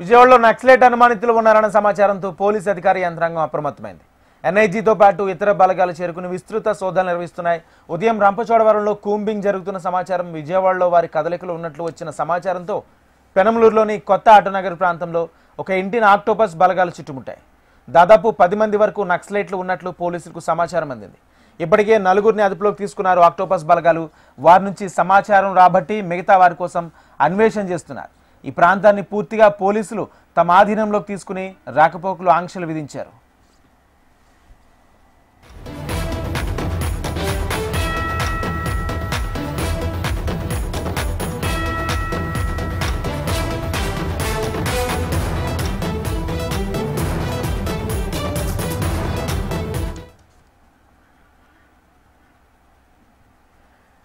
విజయవాడలో నక్సలైట్ అనుమానితులు ఉన్నారన్న సమాచారంతో పోలీస్ అధికారి యంత్రాంగం అప్రమత్తమైంది. ఎన్ఐజీతో పాటు ఇతర బలగాలు చేరుకుని విస్తృత శోధనలు నిర్వహిస్తున్నాయి. ఉదయం రంపచోడవరంలో కూంబింగ్ జరుగుతున్న సమాచారం, విజయవాడలో వారి కదలికలు ఉన్నట్లు వచ్చిన సమాచారంతో పెనమలూరులోని కొత్త ఆటోనగర్ ప్రాంతంలో ఒక ఇంటిని ఆక్టోపస్ బలగాలు చుట్టుముట్టాయి. దాదాపు 10 మంది వరకు నక్సలైట్లు ఉన్నట్లు పోలీసులకు సమాచారం అందింది. ఇప్పటికే 4గురిని అదుపులోకి తీసుకున్నారు ఆక్టోపస్ బలగాలు. వారి నుంచి సమాచారం రాబట్టి మిగతా వారి కోసం అన్వేషణ చేస్తున్నారు. ఈ ప్రాంతాన్ని పూర్తిగా పోలీసులు తమ ఆధీనంలోకి తీసుకుని రాకపోకలు ఆంక్షలు విధించారు.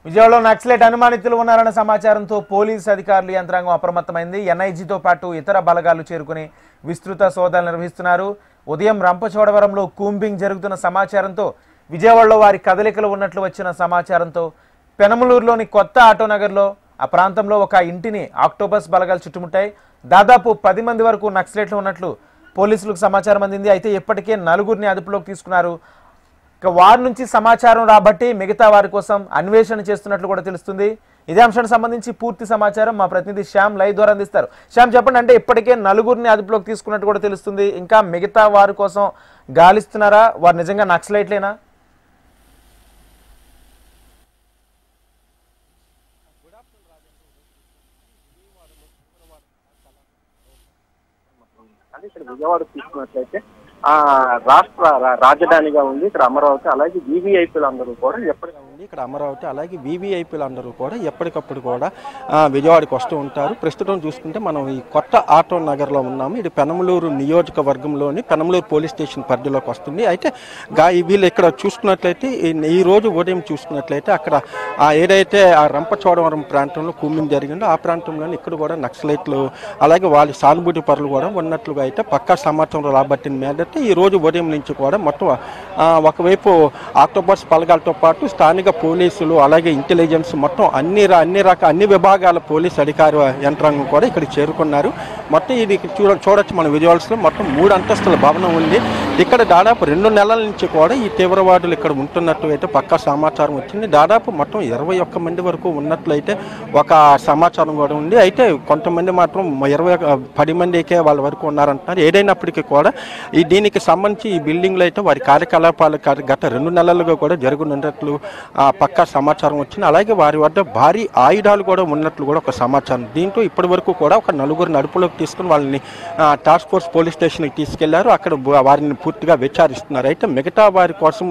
విజయవాడలో నక్సలైట్ అనుమానితులు ఉన్నారన్న సమాచారంతో పోలీసు అధికారులు యంత్రాంగం అప్రమత్తమైంది. ఎన్ఐజీతో పాటు ఇతర బలగాలు చేరుకుని విస్తృత శోధనలు నిర్వహిస్తున్నారు. ఉదయం రంపచోడవరంలో కూంబింగ్ జరుగుతున్న సమాచారంతో విజయవాడలో వారి కదలికలు ఉన్నట్లు వచ్చిన సమాచారంతో పెనమలూరులోని కొత్త ఆటోనగర్లో ఆ ప్రాంతంలో ఒక ఇంటిని ఆక్టోపస్ బలగాలు చుట్టుముట్టాయి. దాదాపు 10 మంది వరకు నక్సలైట్లు ఉన్నట్లు పోలీసులకు సమాచారం అందింది. అయితే ఇప్పటికే 4గురిని అదుపులోకి తీసుకున్నారు. వారి నుంచి సమాచారం రాబట్టి మిగతా వారి కోసం అన్వేషణ చేస్తున్నట్లు కూడా తెలుస్తుంది. ఇదే అంశానికి సంబంధించి పూర్తి సమాచారం మా ప్రతినిధి శ్యామ్ లైవ్ ద్వారా అందిస్తారు. శ్యామ్, చెప్పండి, అంటే ఇప్పటికే 4గురిని అదుపులోకి తీసుకున్నట్టు కూడా తెలుస్తుంది. ఇంకా మిగతా వారి కోసం గాలిస్తున్నారా? వారు నిజంగా నక్సలైట్లేనా? అంటే ఇక్కడ విజయవాడ తీసుకున్నట్లయితే రాష్ట్ర రాజధానిగా ఉంది ఇక్కడ అమరావతి. అలాగే వీవీఐపీలు అందరూ కూడా ఇక్కడ అమరావతి అలాగే వీవీఐపీలు అందరూ కూడా ఎప్పటికప్పుడు కూడా విజయవాడకి వస్తూ ఉంటారు. ప్రస్తుతం చూసుకుంటే మనం ఈ కొత్త ఆటో నగర్లో ఉన్నాము. ఇది పెనమలూరు నియోజకవర్గంలోని పెనమలూరు పోలీస్ స్టేషన్ పరిధిలోకి వస్తుంది. అయితే వీళ్ళు ఇక్కడ చూసుకున్నట్లయితే ఈ రోజు ఉదయం చూసుకున్నట్లయితే అక్కడ ఏదైతే ఆ రంపచోడవరం ప్రాంతంలో కూంబింగ్ జరిగిందో ఆ ప్రాంతంలోని ఇక్కడ కూడా నక్సలైట్లు అలాగే వాళ్ళ సానుభూతి పరులు కూడా ఉన్నట్లుగా అయితే పక్కా సమాచారం రాబట్టిన మీద ఈ రోజు ఉదయం నుంచి కూడా మొత్తం ఒకవైపు ఆక్టోపస్ బలగాలతో పాటు స్థానిక పోలీసులు అలాగే ఇంటెలిజెన్స్ మొత్తం అన్ని విభాగాల పోలీస్ అధికార యంత్రాంగం కూడా ఇక్కడ చేరుకున్నారు. మొత్తం ఇది చూడొచ్చు మన విజువల్స్లో మొత్తం 3 అంతస్తుల భవనం ఉంది. ఇక్కడ దాదాపు 2 నెలల నుంచి కూడా ఈ తీవ్రవాదులు ఇక్కడ ఉంటున్నట్టు అయితే పక్కా సమాచారం వచ్చింది. దాదాపు మొత్తం 21 మంది వరకు ఉన్నట్లయితే ఒక సమాచారం కూడా ఉంది. అయితే కొంతమంది మాత్రం 10 మందికే వాళ్ళ వరకు ఉన్నారంటున్నారు. ఏదైనప్పటికీ కూడా దీనికి సంబంధించి ఈ బిల్డింగ్లో అయితే వారి కార్యకలాపాలు గత 2 నెలలుగా కూడా జరుగుతున్నట్లు పక్కా సమాచారం వచ్చింది. అలాగే వారి వద్ద భారీ ఆయుధాలు కూడా ఉన్నట్లు కూడా ఒక సమాచారం. దీంతో ఇప్పటి వరకు కూడా ఒక 4గురిని అదుపులోకి తీసుకుని వాళ్ళని టాస్క్ ఫోర్స్ పోలీస్ స్టేషన్కి తీసుకెళ్లారు. అక్కడ వారిని పూర్తిగా విచారిస్తున్నారు. అయితే మిగతా వారి కోసం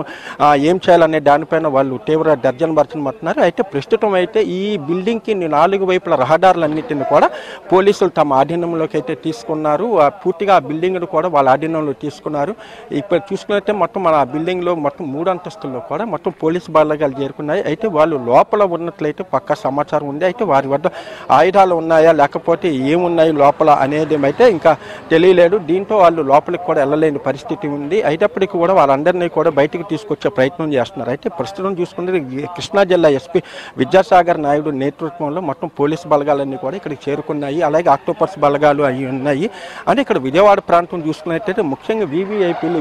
ఏం చేయాలనే దానిపైన వాళ్ళు తీవ్ర దర్జన భర్చనమంటున్నారు. అయితే ప్రస్తుతం అయితే ఈ బిల్డింగ్కి 4 వైపుల రహదారులన్నింటినీ కూడా పోలీసులు తమ ఆధీనంలోకి అయితే తీసుకున్నారు. పూర్తిగా ఆ బిల్డింగ్ కూడా వాళ్ళ ఆధీనంలో తీసుకున్నారు. ఇప్పుడు చూసుకున్నట్టే మొత్తం మన బిల్డింగ్లో మొత్తం 3 అంతస్తుల్లో కూడా మొత్తం పోలీసు బలగాలు చేరుకున్నాయి. అయితే వాళ్ళు లోపల ఉన్నట్లయితే పక్కా సమాచారం ఉంది. అయితే వారి వద్ద ఆయుధాలు ఉన్నాయా లేకపోతే ఏమున్నాయి లోపల అనేది అయితే ఇంకా తెలియలేదు. దీంతో వాళ్ళు లోపలికి కూడా వెళ్ళలేని పరిస్థితి ఉంది. అయినప్పటికీ కూడా వాళ్ళందరినీ కూడా బయటికి తీసుకొచ్చే ప్రయత్నం చేస్తున్నారు. అయితే ప్రస్తుతం చూసుకుంటే కృష్ణా జిల్లా ఎస్పీ విద్యాసాగర్ నాయుడు నేతృత్వంలో మొత్తం పోలీసు బలగాలన్నీ కూడా ఇక్కడికి చేరుకున్నాయి. అలాగే ఆక్టోపస్ బలగాలు అవి ఉన్నాయి. అంటే ఇక్కడ విజయవాడ ప్రాంతం చూసుకున్నట్లయితే ముఖ్యంగా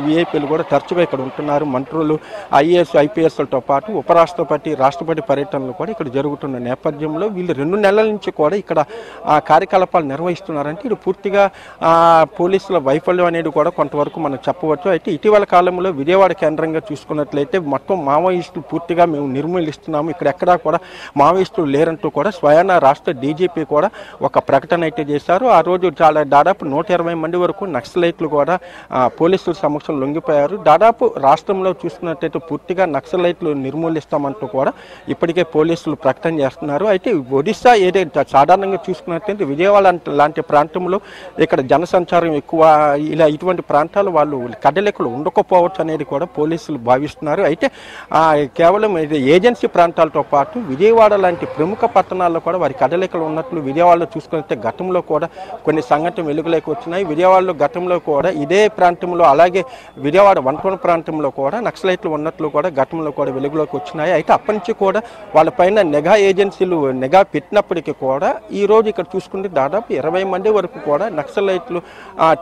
వీఐపీలు కూడా తరచుగా ఇక్కడ ఉంటున్నారు. మంత్రులు ఐఏఎస్ ఐపీఎస్లతో పాటు ఉపరాష్ట్రపతి రాష్ట్రపతి పర్యటనలు కూడా ఇక్కడ జరుగుతున్న నేపథ్యంలో వీళ్ళు 2 నెలల నుంచి కూడా ఇక్కడ కార్యకలాపాలు నిర్వహిస్తున్నారంటే ఇది పూర్తిగా పోలీసుల వైఫల్యం అనేది కూడా కొంతవరకు మనం చెప్పవచ్చు. అయితే ఇటీవల కాలంలో విజయవాడ కేంద్రంగా చూసుకున్నట్లయితే మొత్తం మావోయిస్టులు పూర్తిగా మేము నిర్మూలిస్తున్నాము, ఇక్కడ ఎక్కడా కూడా మావోయిస్టులు లేరంటూ కూడా స్వయాన రాష్ట్ర డీజీపీ కూడా ఒక ప్రకటన అయితే చేశారు. ఆ రోజు దాదాపు 120 మంది వరకు నక్సలైట్లు కూడా పోలీసుల సమక్షం లొంగిపోయారు. దాదాపు రాష్ట్రంలో చూసుకున్నట్లయితే పూర్తిగా నక్సలైట్లు నిర్మూలిస్తామంటూ కూడా ఇప్పటికే పోలీసులు ప్రకటన చేస్తున్నారు. అయితే ఒడిశా ఏదైతే సాధారణంగా చూసుకున్నట్లయితే విజయవాడ లాంటి ప్రాంతంలో ఇక్కడ జనసంచారం ఎక్కువ, ఇటువంటి ప్రాంతాలు వాళ్ళు కదలికలు ఉండకపోవచ్చు అనేది కూడా పోలీసులు భావిస్తున్నారు. అయితే కేవలం ఏజెన్సీ ప్రాంతాలతో పాటు విజయవాడ లాంటి ప్రముఖ పట్టణాల్లో కూడా వారి కదలికలు ఉన్నట్లు విజయవాడలో చూసుకుంటే గతంలో కూడా కొన్ని సంఘటనలు వెలుగులోకి వచ్చినాయి. విజయవాడలో గతంలో కూడా ఇదే ప్రాంతంలో అలాగే విజయవాడ వంటవన ప్రాంతంలో కూడా నక్సలైట్లు ఉన్నట్లు కూడా గతంలో కూడా వెలుగులోకి వచ్చినాయి. అయితే అప్పటి నుంచి కూడా వాళ్ళపైన నిఘా ఏజెన్సీలు నిఘా పెట్టినప్పటికీ కూడా ఈరోజు ఇక్కడ చూసుకుంటే దాదాపు 20 మంది వరకు కూడా నక్సలైట్లు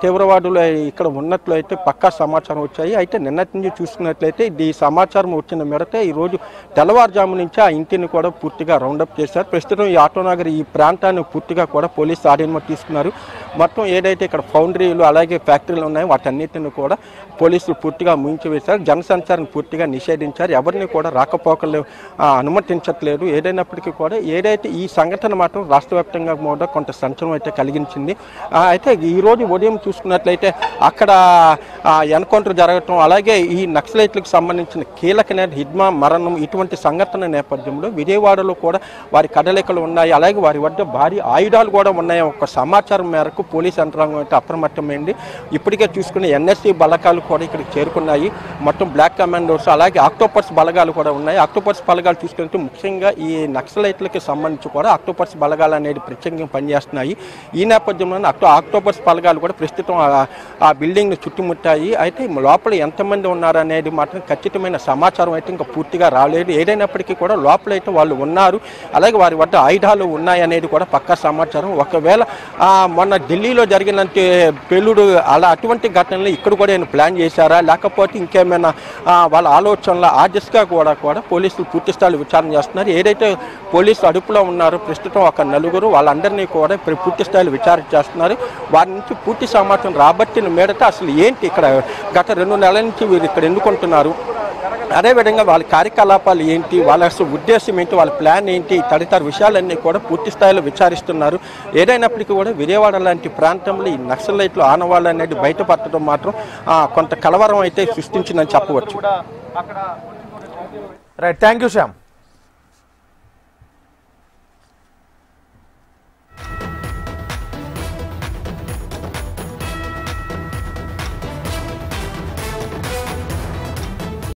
తీవ్రవాదులు ఇక్కడ ఉన్నట్లు అయితే పక్కా సమాచారం వచ్చాయి. అయితే నిన్నటి నుంచి చూసుకున్నట్లయితే ఈ సమాచారం వచ్చిన మేరటే ఈరోజు తెల్లవారుజాము నుంచి ఆ ఇంటిని కూడా పూర్తిగా రౌండప్ చేశారు. ప్రస్తుతం ఈ ఆటోనగర్ ఈ ప్రాంతాన్ని పూర్తిగా కూడా పోలీసు ఆధీనంలో తీసుకున్నారు. మొత్తం ఏదైతే ఇక్కడ ఫౌండరీలు అలాగే ఫ్యాక్టరీలు ఉన్నాయో వాటన్నిటిని కూడా పోలీసులు పూర్తిగా ముగించివేశారు. జనసంచారం పూర్తిగా నిషేధించారు. ఎవరిని కూడా రాకపోకలు అనుమతించట్లేదు. ఏదైనప్పటికీ కూడా ఏదైతే ఈ సంఘటన మాత్రం రాష్ట్ర వ్యాప్తంగా కూడా కొంత సంచలనం అయితే కలిగించింది. అయితే ఈరోజు ఉదయం చూసుకున్నట్లయితే అక్కడ ఎన్కౌంటర్ జరగటం అలాగే ఈ నక్సలైట్లకు సంబంధించిన కీలక హిడ్మా మరణం ఇటువంటి సంఘటన నేపథ్యంలో విజయవాడలో కూడా వారి కదలికలు ఉన్నాయి. అలాగే వారి వద్ద భారీ ఆయుధాలు కూడా ఉన్నాయి. ఒక సమాచారం మేరకు పోలీస్ యంత్రాంగం అయితే అప్రమత్తమైంది. ఇప్పటికే చూసుకున్న ఎన్ఎస్సీ బలగాలు కూడా ఇక్కడికి చేరుకున్నాయి. మొత్తం బ్లాక్ కమాండోస్ అలాగే ఆక్టోపస్ బలగాలు కూడా ఉన్నాయి. ఆక్టోపస్ బలగాలు చూసుకుంటే ముఖ్యంగా ఈ నక్సలైట్లకి సంబంధించి కూడా ఆక్టోపస్ బలగాలు అనేది ప్రత్యేకంగా పనిచేస్తున్నాయి. ఈ నేపథ్యంలో ఆక్టోపస్ బలగాలు కూడా ప్రస్తుతం ఆ బిల్డింగ్ను చుట్టుముట్టాయి. అయితే లోపల ఎంతమంది ఉన్నారనేది మాత్రం ఖచ్చితమైన సమాచారం అయితే ఇంకా పూర్తిగా రాలేదు. ఏదైనప్పటికీ కూడా లోపలైతే వాళ్ళు ఉన్నారు. అలాగే వారి వద్ద ఆయుధాలు ఉన్నాయనేది కూడా పక్కా సమాచారం. ఒకవేళ మొన్న ఢిల్లీలో జరిగినంత పెళ్ళుడు అలా అటువంటి ఘటనలు ఇక్కడ కూడా ప్లాన్ చేశారా లేకపోతే ఇంకేమైనా వాళ్ళ ఆలోచనల ఆ దిశగా కూడా పోలీసులు పూర్తి స్థాయిలో విచారణ చేస్తున్నారు. ఏదైతే పోలీసులు అదుపులో ఉన్నారో ప్రస్తుతం ఒక నలుగురు వాళ్ళందరినీ కూడా పూర్తి స్థాయిలో విచారణ చేస్తున్నారు. వారి నుంచి పూర్తి సమాచారం రాబట్టిన మేరట అసలు ఏంటి ఇక్కడ గత 2 నెలల నుంచి వీరు ఇక్కడ ఎందుకుంటున్నారు, అదేవిధంగా వాళ్ళ కార్యకలాపాలు ఏంటి, వాళ్ళ అసలు ఉద్దేశం ఏంటి, వాళ్ళ ప్లాన్ ఏంటి, తదితర విషయాలన్నీ కూడా పూర్తి స్థాయిలో విచారిస్తున్నారు. ఏదైనప్పటికీ కూడా విజయవాడ లాంటి ప్రాంతంలో ఈ నక్సలైట్లు ఆనవాళ్ళు అనేది బయటపడటం మాత్రం కొంత కలవరం అయితే సృష్టించిందని చెప్పవచ్చు. Right, thank you Shyam.